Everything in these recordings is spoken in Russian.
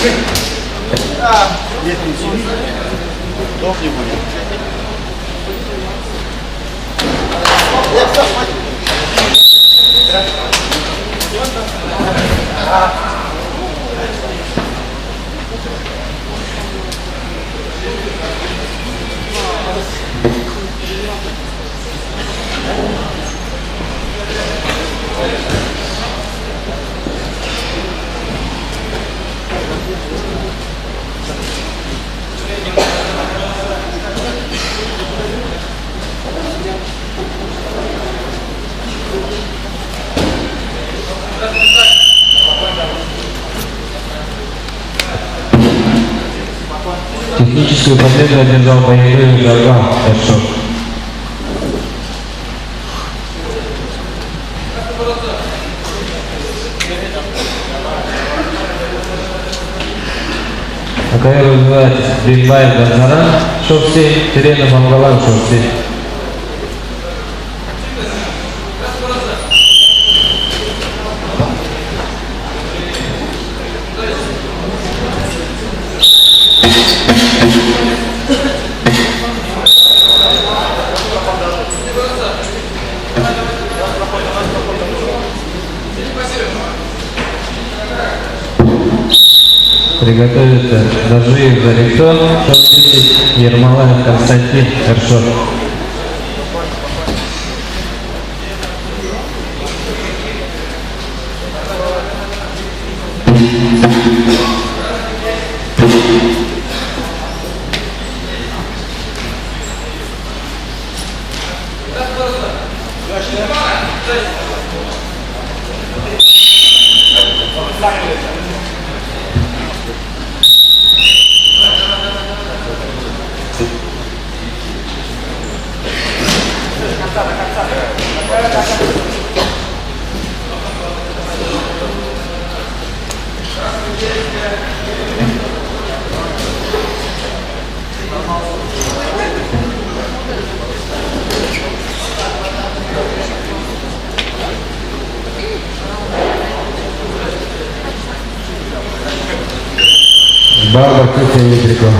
Нет, ничего. Док не будет. Техническую победу одержал боевой Гарган Эршов. АКР вызывает Бейбаев Газара, Шовси, Терена Мангалан Шовси. Приготовиться Дажиев Зариксон, Шов-10, Ермолаев Константин Эршов. Барбар Кутя-Ветриков.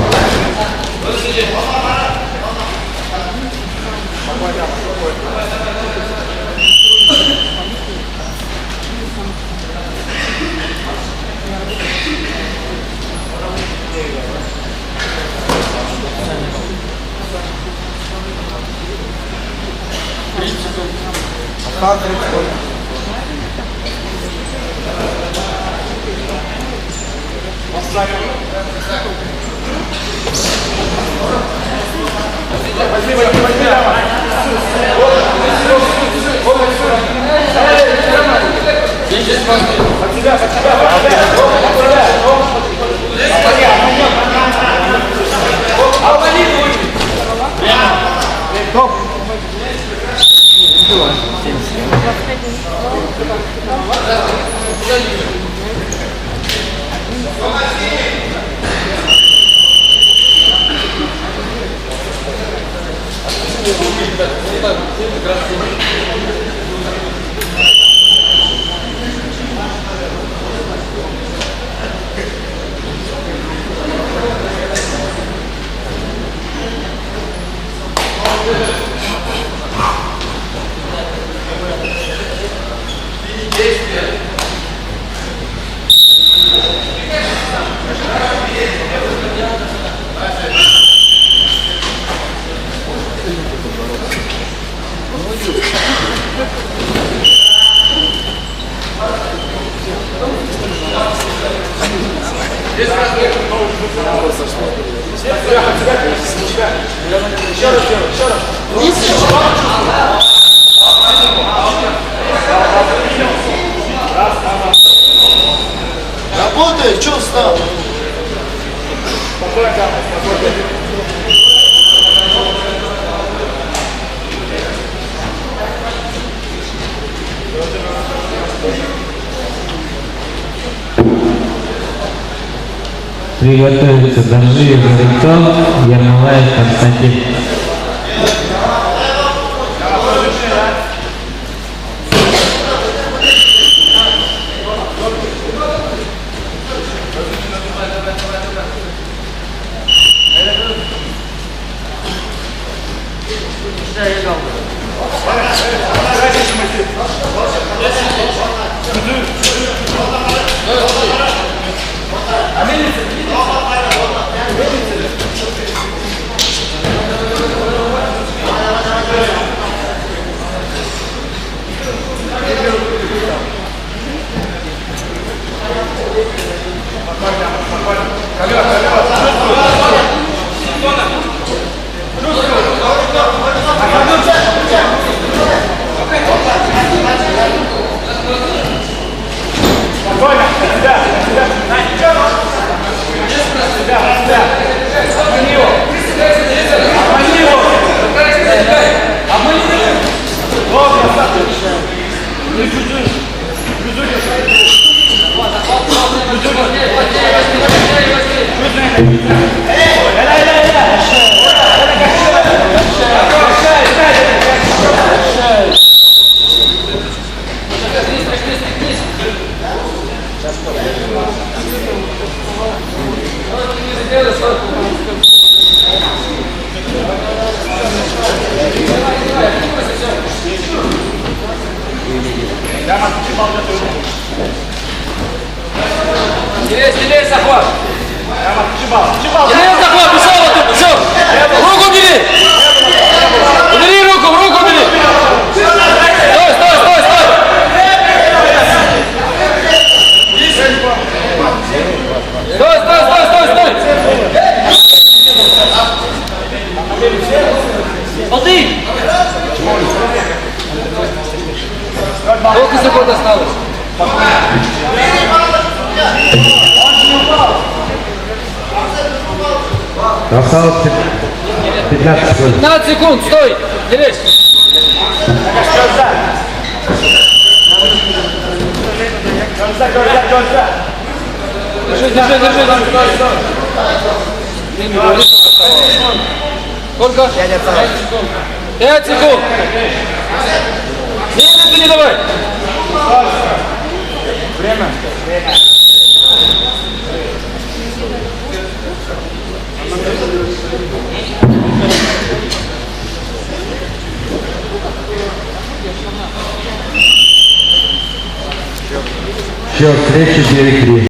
Работает, что встал? Приготовиться Дажиев Зариксон, Ермолаев Константин. Делей захват! Делей захват, пошел оттуда, все! Руку бери! Убери руку, в руку бери! Стой, стой, стой, стой! Стой, стой, стой, стой, стой! Один! Сколько секунд осталось? Осталось 15 секунд. 15 секунд, стой! Делись! Держи, держи, держи! Сколько? 5 секунд! Нет, не давай! Время. Счет встречи 9-3.